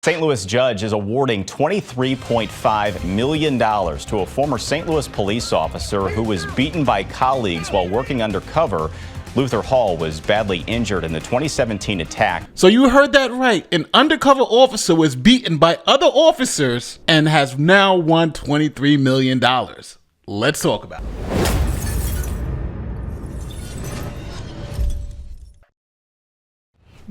St. Louis judge is awarding $23.5 million to a former St. Louis police officer who was beaten by colleagues while working undercover. Luther Hall was badly injured in the 2017 attack. So you heard that right. An undercover officer was beaten by other officers and has now won $23 million. Let's talk about it.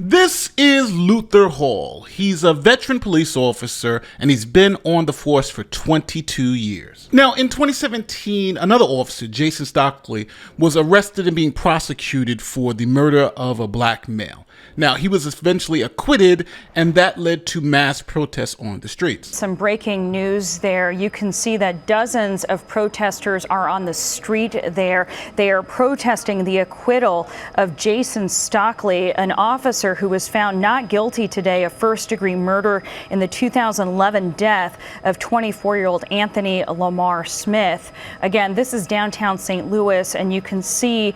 This is Luther Hall. He's a veteran police officer and he's been on the force for 22 years. Now, in 2017, another officer, Jason Stockley, was arrested and being prosecuted for the murder of a black male. Now, he was eventually acquitted, and that led to mass protests on the streets. Some breaking news there. You can see that dozens of protesters are on the street there. They are protesting the acquittal of Jason Stockley, an officer who was found not guilty today of first-degree murder in the 2011 death of 24-year-old Anthony Lamar Smith. Again, this is downtown St. Louis, and you can see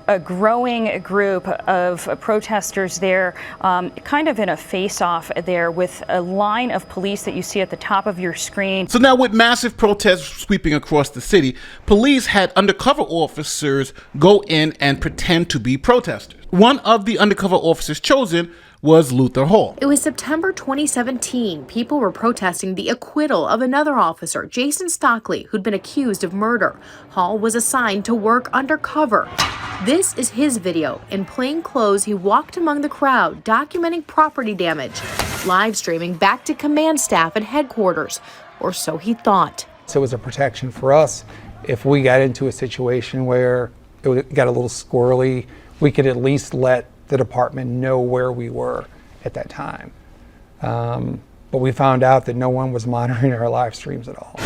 a growing group of protesters there, kind of in a face-off there with a line of police that you see at the top of your screen. So now with massive protests sweeping across the city, police had undercover officers go in and pretend to be protesters. One of the undercover officers chosen was Luther Hall. It was September 2017. People were protesting the acquittal of another officer, Jason Stockley, who'd been accused of murder. Hall was assigned to work undercover. This is his video. In plain clothes, he walked among the crowd, documenting property damage, live streaming back to command staff at headquarters, or so he thought. So it was a protection for us. If we got into a situation where it got a little squirrely, we could at least let the department know where we were at that time. But we found out that no one was monitoring our live streams at all.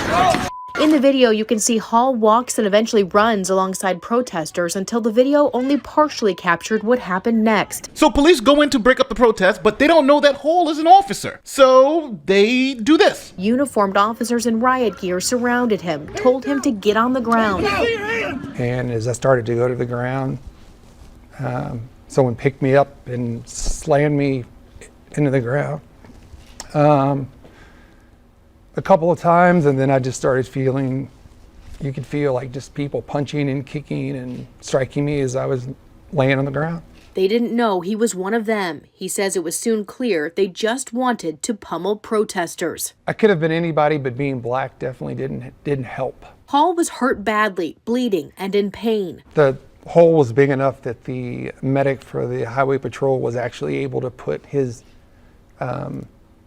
In the video, you can see Hall walks and eventually runs alongside protesters until the video only partially captured what happened next. So police go in to break up the protest, but they don't know that Hall is an officer. So they do this. Uniformed officers in riot gear surrounded him, told him to get on the ground. And as I started to go to the ground, someone picked me up and slammed me into the ground a couple of times, and then I just started feeling, you could feel like just people punching and kicking and striking me as I was laying on the ground. They didn't know he was one of them. He says it was soon clear they just wanted to pummel protesters. I could have been anybody, but being black definitely didn't help. Hall was hurt badly, bleeding, and in pain. The hole was big enough that the medic for the highway patrol was actually able to put his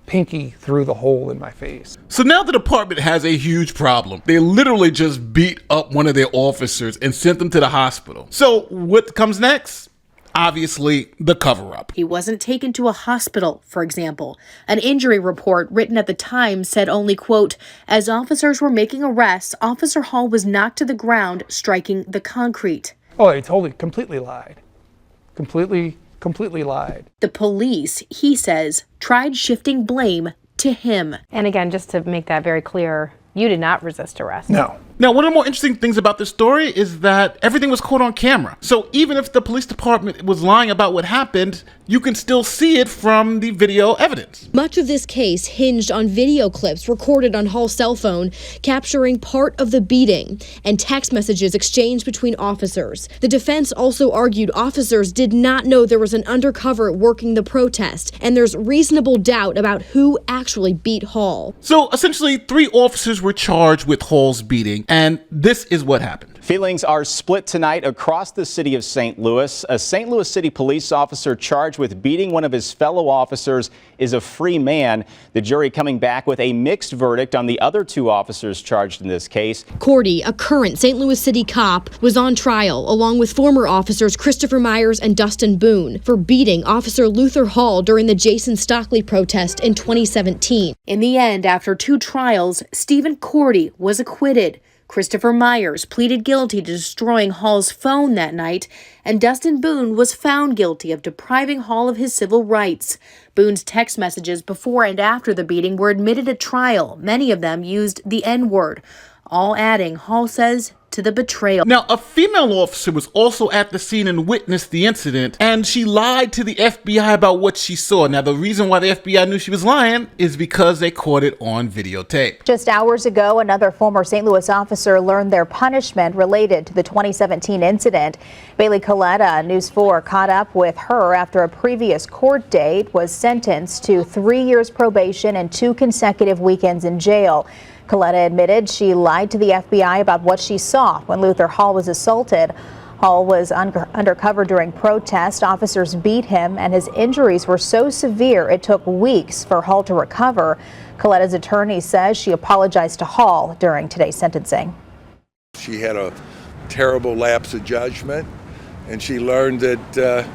pinky through the hole in my face. So now the department has a huge problem. They literally just beat up one of their officers and sent them to the hospital. So what comes next? Obviously, the cover-up. He wasn't taken to a hospital, for example. An injury report written at the time said only, quote, as officers were making arrests, Officer Hall was knocked to the ground, striking the concrete. Oh, they completely lied. Completely lied. The police, he says, tried shifting blame to him. And again, just to make that very clear, you did not resist arrest. No. Now, one of the more interesting things about this story is that everything was caught on camera. So even if the police department was lying about what happened, you can still see it from the video evidence. Much of this case hinged on video clips recorded on Hall's cell phone, capturing part of the beating and text messages exchanged between officers. The defense also argued officers did not know there was an undercover working the protest, and there's reasonable doubt about who actually beat Hall. So essentially, 3 officers were charged with Hall's beating, and this is what happened. Feelings are split tonight across the city of St. Louis. A St. Louis City police officer charged with beating one of his fellow officers is a free man. The jury coming back with a mixed verdict on the other 2 officers charged in this case. Cordy, a current St. Louis City cop, was on trial along with former officers Christopher Myers and Dustin Boone for beating Officer Luther Hall during the Jason Stockley protest in 2017. In the end, after 2 trials, Stephen Cordy was acquitted. Christopher Myers pleaded guilty to destroying Hall's phone that night, and Dustin Boone was found guilty of depriving Hall of his civil rights. Boone's text messages before and after the beating were admitted at trial. Many of them used the N-word, all adding, Hall says, to the betrayal. Now, a female officer was also at the scene and witnessed the incident, and she lied to the FBI about what she saw. Now, the reason why the FBI knew she was lying is because they caught it on videotape. Just hours ago, another former St. Louis officer learned their punishment related to the 2017 incident. Bailey Coletta, News 4, caught up with her after a previous court date, was sentenced to 3 years probation and 2 consecutive weekends in jail. Coletta admitted she lied to the FBI about what she saw when Luther Hall was assaulted. Hall was undercover during protest. Officers beat him, and his injuries were so severe it took weeks for Hall to recover. Coletta's attorney says she apologized to Hall during today's sentencing. She had a terrible lapse of judgment, and she learned that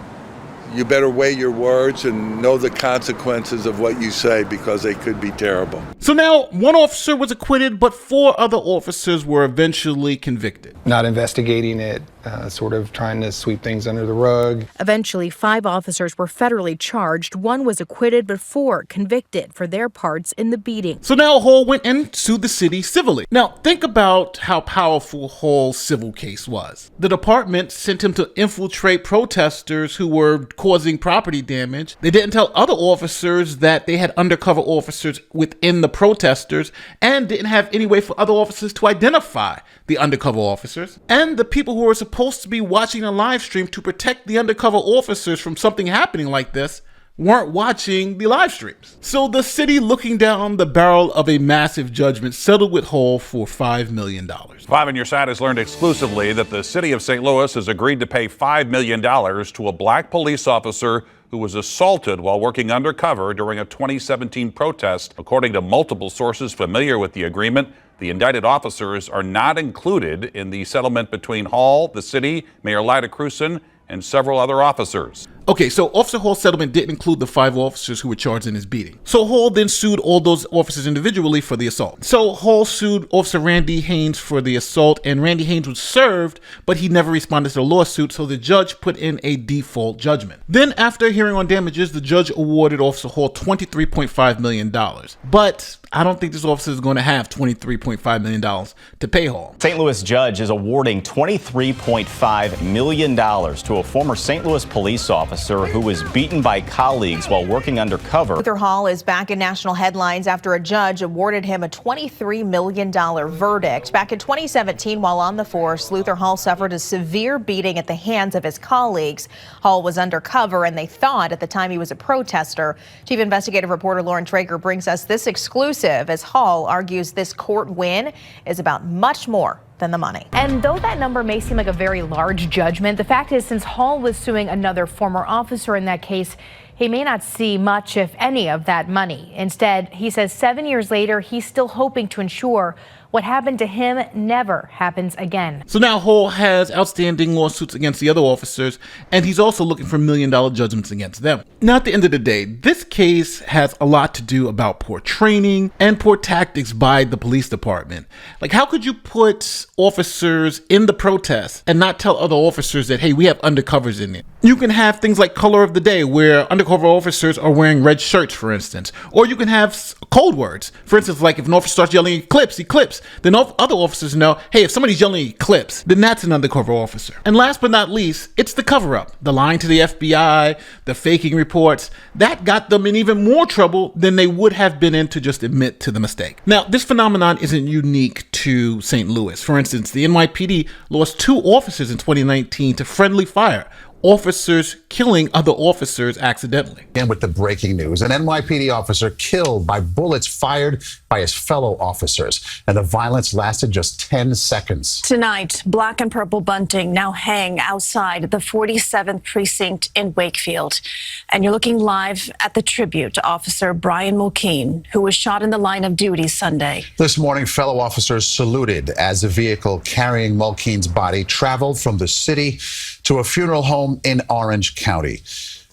you better weigh your words and know the consequences of what you say, because they could be terrible. So now, one officer was acquitted, but 4 other officers were eventually convicted. Not investigating it, sort of trying to sweep things under the rug. Eventually, 5 officers were federally charged. 1 was acquitted, but 4 convicted for their parts in the beating. So now Hall went and sued the city civilly. Now, think about how powerful Hall's civil case was. The department sent him to infiltrate protesters who were causing property damage. They didn't tell other officers that they had undercover officers within the protesters, and didn't have any way for other officers to identify the undercover officers. And the people who were supposed to be watching a live stream to protect the undercover officers from something happening like this weren't watching the live streams. So the city, looking down the barrel of a massive judgment, settled with Hall for $5 million. 5 on Your Side has learned exclusively that the city of St. Louis has agreed to pay $5 million to a black police officer who was assaulted while working undercover during a 2017 protest. According to multiple sources familiar with the agreement, the indicted officers are not included in the settlement between Hall, the city, Mayor Lyda Crewson, and several other officers. Okay, so Officer Hall's settlement didn't include the 5 officers who were charged in his beating. So Hall then sued all those officers individually for the assault. So Hall sued Officer Randy Haynes for the assault, and Randy Haynes was served, but he never responded to the lawsuit, so the judge put in a default judgment. Then, after hearing on damages, the judge awarded Officer Hall $23.5 million. But I don't think this officer is going to have $23.5 million to pay Hall. St. Louis judge is awarding $23.5 million to a former St. Louis police officer who was beaten by colleagues while working undercover. Luther Hall is back in national headlines after a judge awarded him a $23 million verdict. Back in 2017, while on the force, Luther Hall suffered a severe beating at the hands of his colleagues. Hall was undercover, and they thought at the time he was a protester. Chief investigative reporter Lauren Traeger brings us this exclusive as Hall argues this court win is about much more than the money. And though that number may seem like a very large judgment, the fact is, since Hall was suing another former officer in that case, he may not see much, if any, of that money. Instead, he says 7 years later, he's still hoping to ensure what happened to him never happens again. So now Hall has outstanding lawsuits against the other officers, and he's also looking for $1 million judgments against them. Now, at the end of the day, this case has a lot to do about poor training and poor tactics by the police department. Like, how could you put officers in the protest and not tell other officers that, hey, we have undercovers in it? You can have things like color of the day, where undercover officers are wearing red shirts, for instance. Or you can have code words. For instance, like if an officer starts yelling Eclipse, Eclipse, then other officers know, hey, if somebody's yelling Eclipse, then that's an undercover officer. And last but not least, it's the cover-up. The lying to the FBI, the faking reports, that got them in even more trouble than they would have been in to just admit to the mistake. Now, this phenomenon isn't unique to St. Louis. For instance, the NYPD lost 2 officers in 2019 to friendly fire. Officers killing other officers accidentally. And with the breaking news, an NYPD officer killed by bullets fired by his fellow officers. And the violence lasted just 10 seconds. Tonight, black and purple bunting now hang outside the 47th precinct in Wakefield. And you're looking live at the tribute to Officer Brian Mulkeen, who was shot in the line of duty Sunday. This morning, fellow officers saluted as a vehicle carrying Mulkeen's body traveled from the city to a funeral home in Orange County.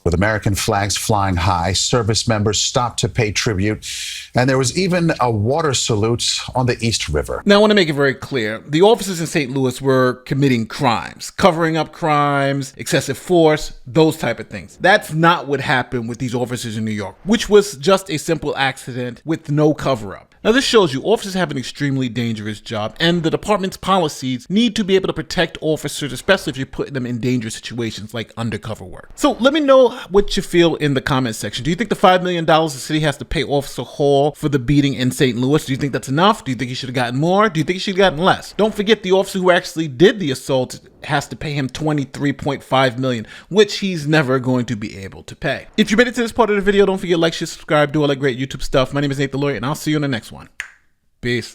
With American flags flying high, service members stopped to pay tribute, and there was even a water salute on the East River. Now, I want to make it very clear. The officers in St. Louis were committing crimes, covering up crimes, excessive force, those type of things. That's not what happened with these officers in New York, which was just a simple accident with no cover-up. Now this shows you officers have an extremely dangerous job, and the department's policies need to be able to protect officers, especially if you're putting them in dangerous situations like undercover work. So let me know what you feel in the comment section. Do you think the $5 million the city has to pay Officer Hall for the beating in St. Louis? Do you think that's enough? Do you think he should have gotten more? Do you think he should have gotten less? Don't forget the officer who actually did the assault has to pay him $23.5 million, which he's never going to be able to pay. If you made it to this part of the video, don't forget to like, share, subscribe, do all that great YouTube stuff. My name is Nate the Lawyer, and I'll see you in the next one. Peace.